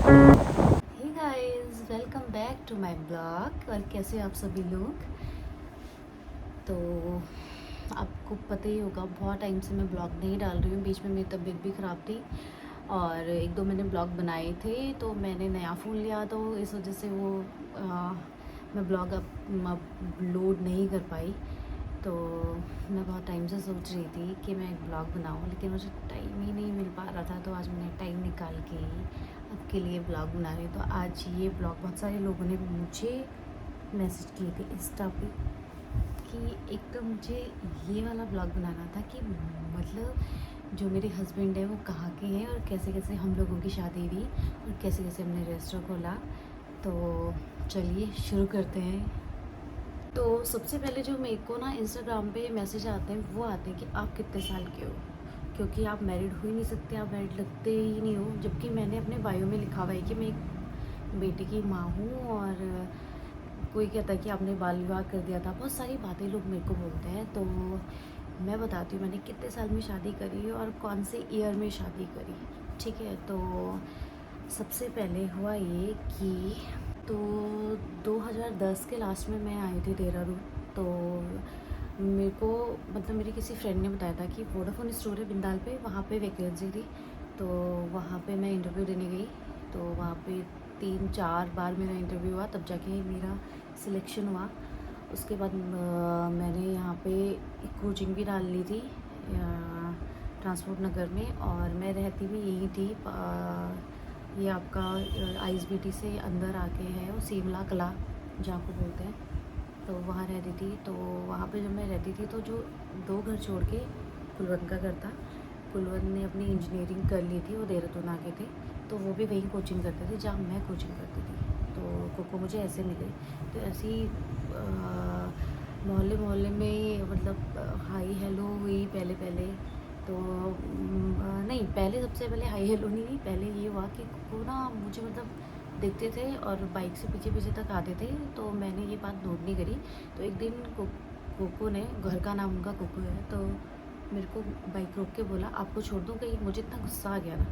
Hey guys, welcome back to my blog. और कैसे हैं आप सभी लोग। तो आपको पता ही होगा, बहुत टाइम से मैं ब्लॉग नहीं डाल रही हूँ। बीच में मेरी तबीयत भी ख़राब थी और एक दो मैंने ब्लॉग बनाए थे। तो मैंने नया फ़ोन लिया तो इस वजह से वो मैं ब्लॉग अपलोड नहीं कर पाई। तो मैं बहुत टाइम से सोच रही थी कि मैं एक ब्लॉग बनाऊँ, लेकिन मुझे टाइम ही नहीं मिल पा रहा था। तो आज मैंने टाइम निकाल के आपके लिए ब्लॉग बना रही हूँ। तो आज ये ब्लॉग बहुत सारे लोगों ने मुझे मैसेज किए थे इंस्टा पे कि एक तो मुझे ये वाला ब्लॉग बनाना था कि मतलब जो मेरे हस्बैंड है वो कहाँ के हैं और कैसे कैसे हम लोगों की शादी हुई और कैसे कैसे हमने रेस्टोरेंट खोला। तो चलिए शुरू करते हैं। तो सबसे पहले जो मेरे को ना इंस्टाग्राम पे मैसेज आते हैं वो आते हैं कि आप कितने साल के हो, क्योंकि आप मैरिड हो ही नहीं सकते, आप मैरिड लगते ही नहीं हो। जबकि मैंने अपने बायो में लिखा हुआ है कि मैं एक बेटे की माँ हूँ। और कोई कहता है कि आपने बाल विवाह कर दिया था, बहुत सारी बातें लोग मेरे को बोलते हैं। तो मैं बताती हूँ मैंने कितने साल में शादी करी और कौन से ईयर में शादी करी। ठीक है, तो सबसे पहले हुआ ये कि तो 2010 के लास्ट में मैं आई थी देहरादून। तो मेरे को मतलब मेरी किसी फ्रेंड ने बताया था कि वोडाफोन स्टोर है बिंदाल पे, वहाँ पे वैकेंसी थी। तो वहाँ पे मैं इंटरव्यू देने गई। तो वहाँ पे 3-4 बार मेरा इंटरव्यू हुआ, तब जाके मेरा सिलेक्शन हुआ। उसके बाद मैंने यहाँ पे एक कोचिंग भी डाल ली थी ट्रांसपोर्ट नगर में। और मैं रहती भी यहीं थी। ये आपका आईएसबीटी से अंदर आके है वो सीमला कला जहाँ को बोलते हैं। तो वहाँ रहती थी। तो वहाँ पे जब मैं रहती थी तो जो 2 घर छोड़ के कुलवंत का घर था, कुलवंत ने अपनी इंजीनियरिंग कर ली थी, वो देहरादून आ गए थे। तो वो भी वहीं कोचिंग करते थे जहाँ मैं कोचिंग करती थी। तो कोको मुझे ऐसे मिले। तो ऐसे ही मोहल्ले मोहल्ले में मतलब हाई हेलो हुई पहले पहले। तो नहीं, पहले सबसे पहले हाई हेलो नहीं हुई। पहले ये हुआ कि कोको ना मुझे मतलब देखते थे और बाइक से पीछे पीछे तक आते थे। तो मैंने ये बात नोट नहीं करी। तो एक दिन कोको ने, घर का नाम उनका कोको है, तो मेरे को बाइक रोक के बोला आपको छोड़ दूँ कहीं। मुझे इतना गुस्सा आ गया ना,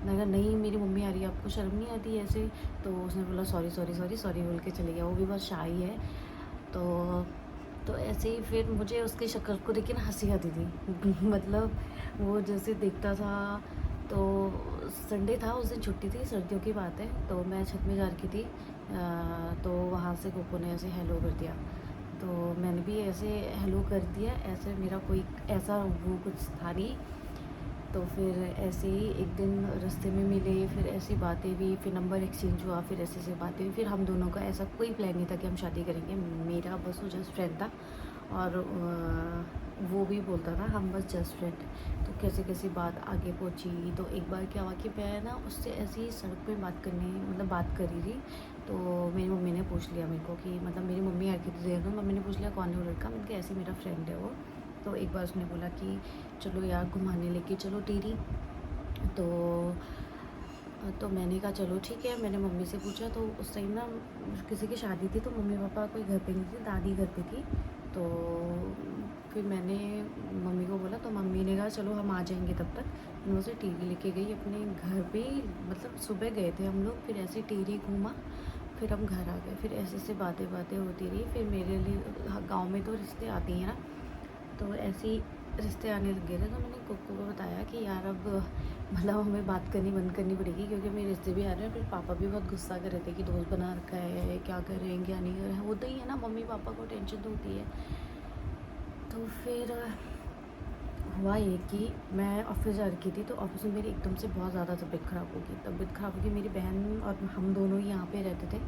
मैंने कहा नहीं मेरी मम्मी आ रही है, आपको शर्म नहीं आती ऐसे। तो उसने बोला सॉरी सॉरी सॉरी सॉरी बोल के चले गया। वो भी बहुत शाई है। तो तो ऐसे ही फिर मुझे उसकी शक्ल को देख के ना हंसी आती थी मतलब वो जैसे देखता था। तो संडे था, उस दिन छुट्टी थी, सर्दियों की बात है। तो मैं छत में जा रखी थी। तो वहाँ से कोको ने ऐसे हेलो कर दिया। तो मैंने भी ऐसे हेलो कर दिया। ऐसे मेरा कोई ऐसा वो कुछ था नहीं। तो फिर ऐसे ही एक दिन रास्ते में मिले, फिर ऐसी बातें हुई, फिर नंबर एक्सचेंज हुआ, फिर ऐसे ऐसे बातें हुई। फिर हम दोनों का ऐसा कोई प्लान नहीं था कि हम शादी करेंगे। मेरा बस वो जस्ट फ्रेंड था और वो भी बोलता था हम बस जस्ट फ्रेंड। तो कैसे कैसी बात आगे पहुंची। तो एक बार क्या हुआ कि मैं ना उससे ऐसी ही सड़क पे बात करने मतलब बात करी थी। तो मेरी मम्मी ने पूछ लिया मेरे को कि मतलब मेरी मम्मी आ रखी थी देर, मम्मी ने पूछ लिया कौन है वो लड़का। मैंने कहा ऐसे मेरा फ्रेंड है वो। तो एक बार उसने बोला कि चलो यार घुमाने लेके चलो टेरी। तो मैंने कहा चलो ठीक है। मैंने मम्मी से पूछा तो उस टाइम ना किसी की शादी थी, तो मम्मी पापा कोई घर पे नहीं थे, दादी घर पे थी। तो फिर मैंने मम्मी को बोला, तो मम्मी ने कहा चलो हम आ जाएंगे तब तक। मैं उसे टीवी लेके गई अपने घर पे। मतलब सुबह गए थे हम लोग, फिर ऐसे टीरी घूमा, फिर हम घर आ गए। फिर ऐसे ऐसे बातें बातें होती रही। फिर मेरे लिए गांव में तो रिश्ते आती हैं ना, तो ऐसे ही रिश्ते आने लग गए थे। तो मैंने कोको को बताया कि यार अब मतलब हमें बात करनी बंद करनी पड़ेगी, क्योंकि मेरे रिश्ते भी आ रहे हैं। फिर पापा भी बहुत गुस्सा कर रहे थे कि दोस्त बना रखा है, क्या कर रहे हैं क्या नहीं कर रहे हैं। होता ही है ना, मम्मी पापा को टेंशन तो होती है। तो फिर हुआ ये कि मैं ऑफिस जा रखी थी। तो ऑफिस में मेरी एकदम से बहुत ज़्यादा तबीयत ख़राब हो गई। तबीयत ख़राब हो गई, मेरी बहन और हम दोनों ही यहाँ पे रहते थे।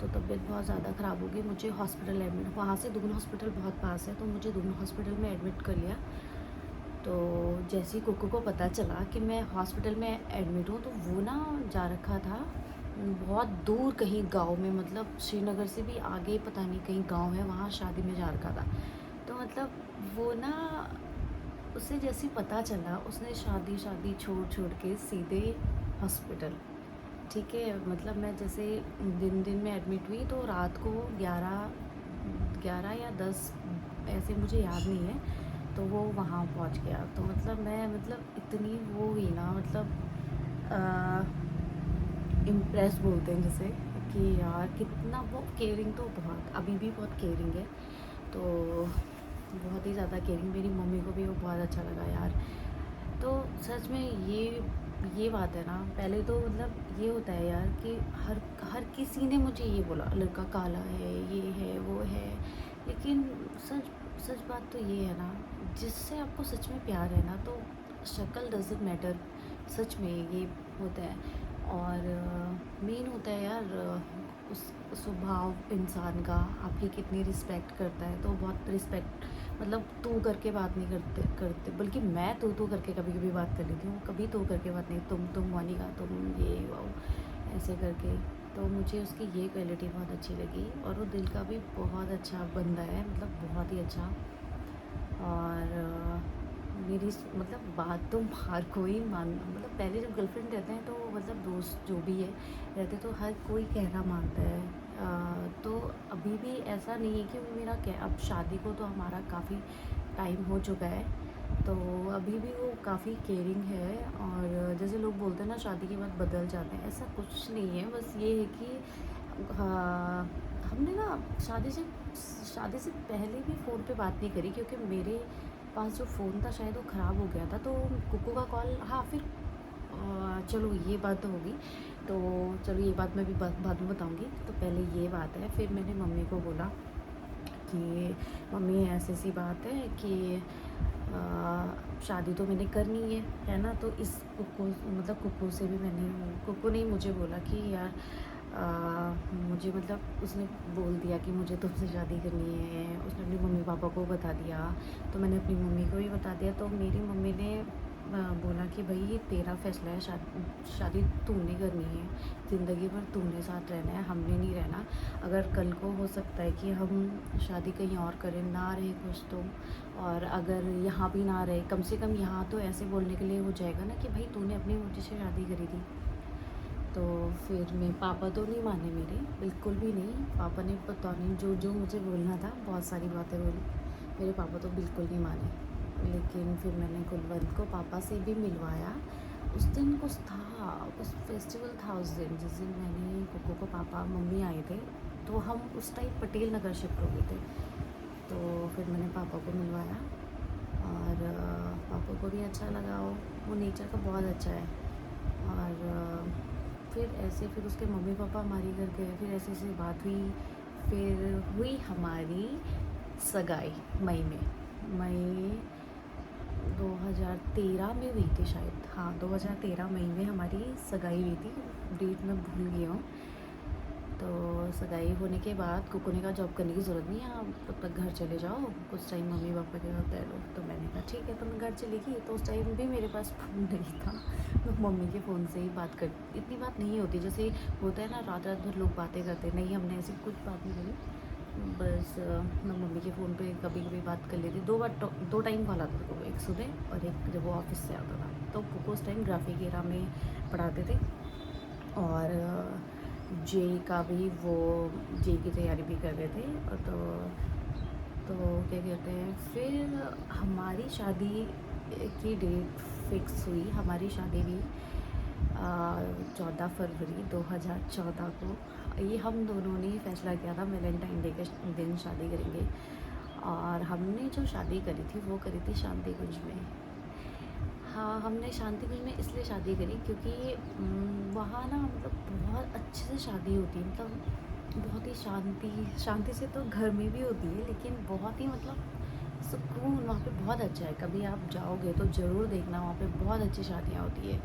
तो तबीयत बहुत ज़्यादा ख़राब हो गई, मुझे हॉस्पिटल एडमिट, वहाँ से दून हॉस्पिटल बहुत पास है, तो मुझे दून हॉस्पिटल में एडमिट कर लिया। तो जैसे ही कोको को पता चला कि मैं हॉस्पिटल में एडमिट हूँ, तो वो ना जा रखा था बहुत दूर कहीं गांव में, मतलब श्रीनगर से भी आगे पता नहीं कहीं गांव है, वहाँ शादी में जा रखा था। तो मतलब वो ना, उसे जैसे ही पता चला उसने शादी शादी छोड़ छोड़ के सीधे हॉस्पिटल। ठीक है, मतलब मैं जैसे दिन दिन में एडमिट हुई तो रात को 11 या 10 ऐसे, मुझे याद नहीं है। तो वो वहाँ पहुँच गया। तो मतलब मैं मतलब इतनी वो हुई ना, मतलब इम्प्रेस बोलते हैं जैसे, कि यार कितना वो केयरिंग, तो बहुत अभी भी बहुत केयरिंग है, तो बहुत ही ज़्यादा केयरिंग। मेरी मम्मी को भी वो बहुत अच्छा लगा यार। तो सच में ये बात है ना, पहले तो मतलब ये होता है यार कि हर हर किसी ने मुझे ये बोला लड़का काला है, ये है वो है, लेकिन सच सच बात तो ये है ना, जिससे आपको सच में प्यार है ना, तो शक्ल डजंट मैटर, सच में ये होता है। और मेन होता है यार उस स्वभाव इंसान का, आपकी कितनी रिस्पेक्ट करता है। तो बहुत रिस्पेक्ट, मतलब तू करके बात नहीं करते, बल्कि मैं तू करके कभी कभी बात कर लेती हूँ, कभी तू करके बात नहीं, तुम मोनिका, तुम ये वो ऐसे करके। तो मुझे उसकी ये क्वालिटी बहुत अच्छी लगी, और वो दिल का भी बहुत अच्छा बंदा है, मतलब बहुत ही अच्छा। और मेरी मतलब बात तो हर कोई मान, मतलब पहले जब गर्लफ्रेंड रहते हैं तो मतलब दोस्त जो भी है रहते, तो हर कोई कहना मानता है। तो अभी भी ऐसा नहीं है कि वो मेरा क्या, अब शादी को तो हमारा काफ़ी टाइम हो चुका है, तो अभी भी वो काफ़ी केयरिंग है। और जैसे लोग बोलते हैं ना शादी के बाद बदल जाते हैं, ऐसा कुछ नहीं है। बस ये है कि हमने ना शादी से पहले भी फ़ोन पे बात नहीं करी, क्योंकि मेरे पास जो फ़ोन था शायद वो ख़राब हो गया था, तो कुकू का कॉल, हाँ फिर चलो ये बात तो होगी, तो चलो ये बात मैं भी बाद में बताऊँगी। तो पहले ये बात है, फिर मैंने मम्मी को बोला कि मम्मी ऐसी ऐसी बात है कि शादी तो मैंने करनी है ना। तो इस कुकू, मतलब कुकू से भी मैंने, कुकू ने मुझे बोला कि यार मुझे, मतलब उसने बोल दिया कि मुझे तुमसे शादी करनी है। उसने अपनी मम्मी पापा को बता दिया, तो मैंने अपनी मम्मी को भी बता दिया। तो मेरी मम्मी ने बोला कि भाई ये तेरा फैसला है, शादी तूने करनी है, ज़िंदगी भर तूने साथ रहना है, हमने नहीं रहना। अगर कल को हो सकता है कि हम शादी कहीं और करें, ना रहे कुछ तो, और अगर यहाँ भी ना रहे, कम से कम यहाँ तो ऐसे बोलने के लिए हो जाएगा ना कि भाई तूने अपनी मर्जी से शादी करी थी। तो फिर मेरे पापा तो नहीं माने मेरे, बिल्कुल भी नहीं। पापा ने पता नहीं जो जो मुझे बोलना था, बहुत सारी बातें बोली, मेरे पापा तो बिल्कुल नहीं माने। लेकिन फिर मैंने कुलवंत को पापा से भी मिलवाया। उस दिन कुछ था, उस फेस्टिवल था उस दिन, जिस दिन मैंने कुकू को, पापा मम्मी आए थे, तो हम उस टाइम पटेल नगर शिफ्ट हो गए थे। तो फिर मैंने पापा को मिलवाया, और पापा को भी अच्छा लगा। वो नेचर का बहुत अच्छा है। और फिर उसके मम्मी पापा हमारे घर गए, फिर ऐसे ऐसी बात हुई। फिर हुई हमारी सगाई मई 2013 में हुई थी शायद, हाँ 2013 मई में हमारी सगाई हुई थी, डेट मैं भूल गई हूँ। तो सगाई होने के बाद कुकू ने कहा जॉब करने की ज़रूरत नहीं है, आप तब तक घर चले जाओ, कुछ टाइम मम्मी पापा के साथ रह लो। तो मैंने कहा ठीक है, तो मैं घर चली गई। तो उस टाइम भी मेरे पास फ़ोन नहीं था, मैं मम्मी के फ़ोन से ही बात कर, इतनी बात नहीं होती जैसे होता है ना, रात रात भर लोग बातें करते, नहीं हमने ऐसी कुछ बात नहीं करी। बस मैं मम्मी के फ़ोन पे कभी कभी बात कर लेती। दो टाइम कॉल आता था, एक सुबह और एक जब वो ऑफिस से आता था। तो कुकू उस टाइम ग्राफिक एरा में पढ़ाते थे, और जेई का भी, वो जेई की तैयारी भी कर रहे थे। और तो क्या कहते हैं, फिर हमारी शादी की डेट फिक्स हुई। हमारी शादी भी 14 फरवरी 2014 को। ये हम दोनों ने फैसला किया था, वैलेंटाइन डे के दिन शादी करेंगे। और हमने जो शादी करी थी वो करी थी शांति कुंज में। हाँ, हमने शांति कुंज में इसलिए शादी करी क्योंकि वहाँ ना, मतलब बहुत अच्छे से शादी होती है, मतलब बहुत ही शांति से तो घर में भी होती है, लेकिन बहुत ही मतलब सुकून वहाँ पे बहुत अच्छा है। कभी आप जाओगे तो ज़रूर देखना, वहाँ पे बहुत अच्छी शादियाँ होती है।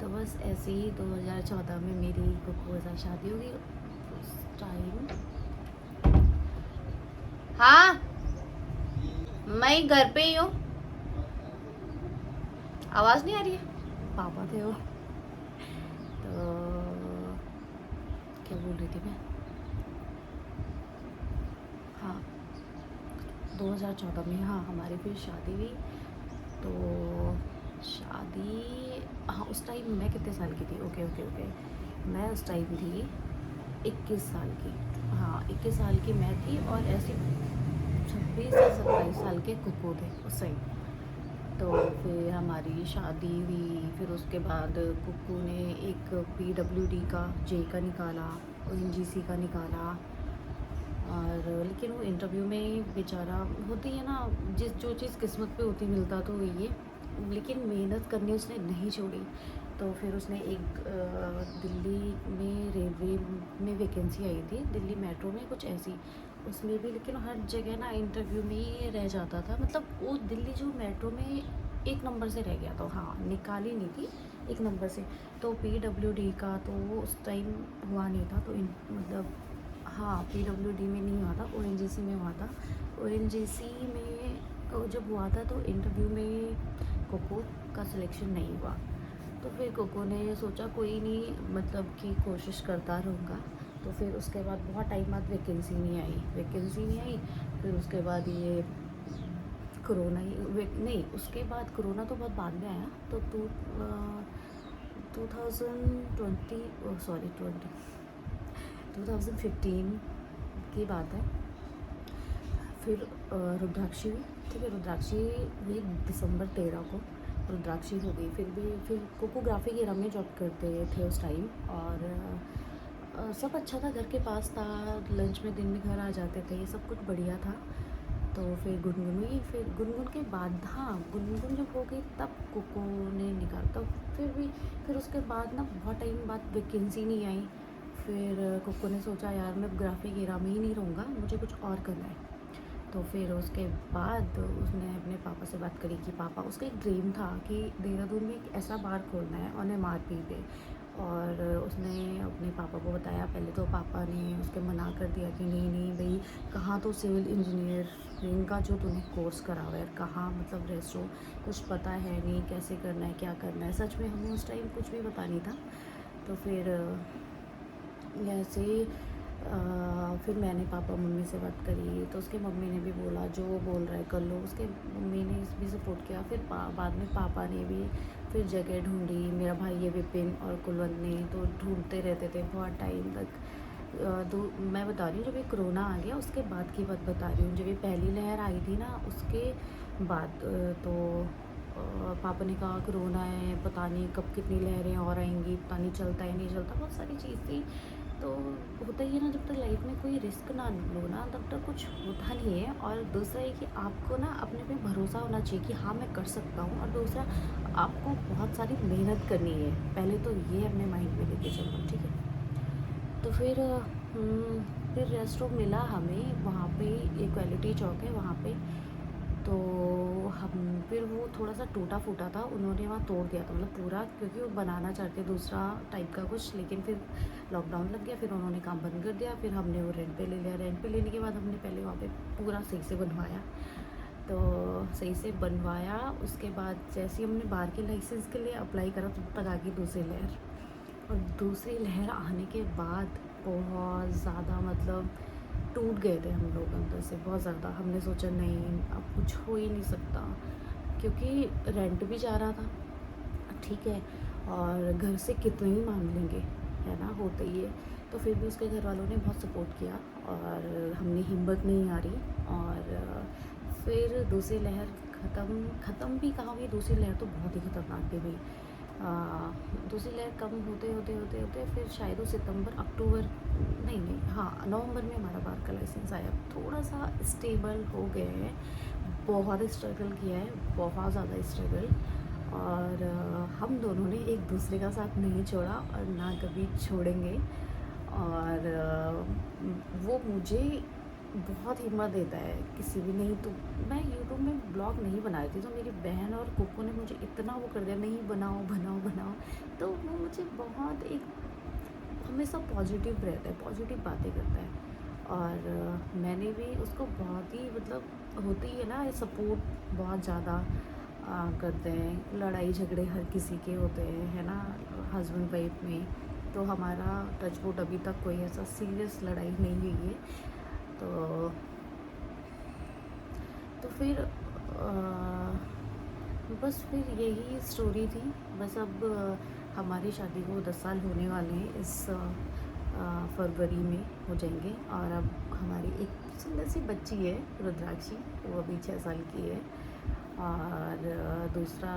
तो बस ऐसे ही 2014 में मेरी कुकू के साथ शादी होगी। उस टाइम, हाँ मैं घर पे ही हूँ, आवाज़ नहीं आ रही है, पापा थे वो। तो क्या बोल रही थी मैं, हाँ 2014 में, हाँ हमारी फिर शादी हुई। तो शादी, हाँ उस टाइम मैं कितने साल की थी, ओके मैं उस टाइम थी 21 साल की, हाँ 21 साल की मैं थी। और ऐसे 26 या 27 साल के कुकू थे उस टाइम। तो फिर हमारी शादी हुई, फिर उसके बाद कुक्कू ने एक पीडब्ल्यूडी का जे का निकाला, ओएनजीसी का निकाला। और लेकिन वो इंटरव्यू में बेचारा, होती है ना, जिस जो चीज़ किस्मत पे होती मिलता तो वही है, लेकिन मेहनत करनी उसने नहीं छोड़ी। तो फिर उसने एक दिल्ली में रेलवे में वैकेंसी आई थी, दिल्ली मेट्रो में कुछ ऐसी, उसमें भी लेकिन हर जगह ना इंटरव्यू में ही रह जाता था। मतलब वो दिल्ली जो मेट्रो में एक नंबर से रह गया था, हाँ निकाली नहीं थी, एक नंबर से। तो पीडब्ल्यूडी का तो उस टाइम हुआ नहीं था, तो मतलब हाँ पीडब्ल्यूडी में नहीं हुआ था, ओएनजीसी में हुआ था। ओएनजीसी में जब हुआ था तो इंटरव्यू में कोको का सिलेक्शन नहीं हुआ। तो फिर कोको ने सोचा कोई नहीं, मतलब कि कोशिश करता रहूँगा। तो फिर उसके बाद बहुत टाइम बाद वैकेंसी नहीं आई। फिर उसके बाद ये कोरोना ही नहीं, उसके बाद कोरोना तो बहुत बाद में आया। तो 2020 सॉरी 2015 की बात है। फिर रुद्राक्षी हुई, ठीक है, रुद्राक्षी हुई दिसंबर 13 को रुद्राक्षी हो गई। फिर कोकोग्राफी के रम में जॉब करते थे उस टाइम। और सब अच्छा था, घर के पास था, लंच में दिन में घर आ जाते थे, सब कुछ बढ़िया था। तो फिर गुनगुन हुई, फिर गुनगुन के बाद, हाँ गुनगुन जब हो गई तब कोको ने निकाला। तो फिर उसके बाद ना बहुत टाइम बाद वैकेंसी नहीं आई। फिर कोको ने सोचा यार मैं ग्राफिक एरा में ही नहीं रहूँगा, मुझे कुछ और करना है। तो फिर उसके बाद उसने अपने पापा से बात करी कि पापा, उसका एक ड्रीम था कि देहरादून में एक ऐसा बार खोलना है ऑन MRP पे। और उसने अपने पापा को बताया। पहले तो पापा ने उसके मना कर दिया कि नहीं नहीं भाई, कहाँ तो सिविल इंजीनियरिंग का जो तूने कोर्स करा हुआ है, कहाँ मतलब रेस्टोरेंट, कुछ पता है नहीं कैसे करना है क्या करना है। सच में हमें उस टाइम कुछ भी पता नहीं था। तो फिर ऐसे फिर मैंने पापा मम्मी से बात करी, तो उसके मम्मी ने भी बोला जो वो बोल रहा है कर लो। उसके मम्मी ने भी सपोर्ट किया। फिर बाद में पापा ने भी फिर जगह ढूंढी। मेरा भाई ये विपिन और कुलवंत ने तो ढूंढते रहते थे बहुत टाइम तक। मैं बता रही हूँ, जब ये कोरोना आ गया उसके बाद की बात बता रही हूँ। जब ये पहली लहर आई थी ना, उसके बाद तो पापा ने कहा कोरोना है, पता नहीं कब कितनी लहरें और आएंगी, पता नहीं चलता है नहीं चलता, बहुत सारी चीज़ थी। तो होता ही है ना, जब तक लाइफ में कोई रिस्क ना लो ना तब तक कुछ होता नहीं है। और दूसरा है कि आपको ना अपने पे भरोसा होना चाहिए कि हाँ मैं कर सकता हूँ। और दूसरा, आपको बहुत सारी मेहनत करनी है, पहले तो ये अपने माइंड में लेके चलो, ठीक है। तो फिर रेस्टोरेंट मिला हमें वहाँ पे, इक्वालिटी चौक है वहाँ पे। तो हम फिर वो थोड़ा सा टूटा फूटा था, उन्होंने वहाँ तोड़ दिया था, मतलब पूरा, क्योंकि वो बनाना चाहते दूसरा टाइप का कुछ। लेकिन फिर लॉकडाउन लग गया, फिर उन्होंने काम बंद कर दिया। फिर हमने वो रेंट पे ले लिया। रेंट पे लेने के बाद हमने पहले वहाँ पे पूरा सही से बनवाया। तो सही से बनवाया, उसके बाद जैसे ही हमने बाहर के लाइसेंस के लिए अप्लाई करा तब तक आ गई दूसरी लहर। और दूसरी लहर आने के बाद बहुत ज़्यादा, मतलब टूट गए थे हम लोग अंदर से बहुत ज़्यादा। हमने सोचा नहीं अब कुछ हो ही नहीं सकता, क्योंकि रेंट भी जा रहा था, ठीक है, और घर से कितने ही मांग लेंगे, है ना, होता ही है। तो फिर भी उसके घर वालों ने बहुत सपोर्ट किया और हमने हिम्मत नहीं हारी। और फिर दूसरी लहर ख़त्म भी कहाँ हुई, दूसरी लहर तो बहुत ही ख़तरनाक थी भाई। दूसरी लहर कम होते फिर शायद वो सितंबर अक्टूबर, नहीं हाँ नवंबर में हमारा बार का लाइसेंस आया। थोड़ा सा स्टेबल हो गए हैं, बहुत स्ट्रगल किया है, बहुत ज़्यादा स्ट्रगल। और हम दोनों ने एक दूसरे का साथ नहीं छोड़ा और ना कभी छोड़ेंगे। और वो मुझे बहुत हिम्मत देता है किसी भी, नहीं तो मैं यूट्यूब में ब्लॉग नहीं बना रही थी, तो मेरी बहन और कोको ने मुझे इतना वो कर दिया, नहीं बनाओ बनाओ बनाओ। तो वो मुझे बहुत एक हमेशा पॉजिटिव रहता है, पॉजिटिव बातें करता है। और मैंने भी उसको बहुत ही, मतलब होती है ना सपोर्ट बहुत ज़्यादा करते हैं। लड़ाई झगड़े हर किसी के होते हैं, है ना, हस्बैंड वाइफ में। तो हमारा टचवुड अभी तक कोई ऐसा सीरियस लड़ाई नहीं हुई है। तो फिर बस फिर यही स्टोरी थी। बस अब हमारी शादी को 10 साल होने वाले हैं, इस फरवरी में हो जाएंगे। और अब हमारी एक सुंदर सी बच्ची है रुद्राक्षी, वो अभी 6 साल की है। और दूसरा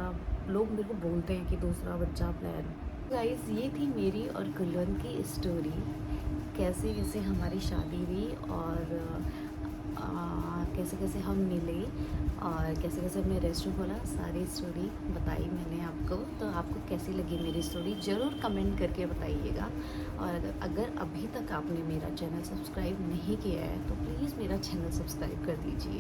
लोग मेरे को बोलते हैं कि दूसरा बच्चा प्लान। गाइस ये थी मेरी और कुलवन की स्टोरी, कैसे कैसे हमारी शादी हुई और कैसे कैसे हम मिले और कैसे कैसे हमने रेस्टोरेंट खोला, सारी स्टोरी बताई मैंने आपको। तो आपको कैसी लगी मेरी स्टोरी ज़रूर कमेंट करके बताइएगा। और अगर अभी तक आपने मेरा चैनल सब्सक्राइब नहीं किया है तो प्लीज़ मेरा चैनल सब्सक्राइब कर दीजिए।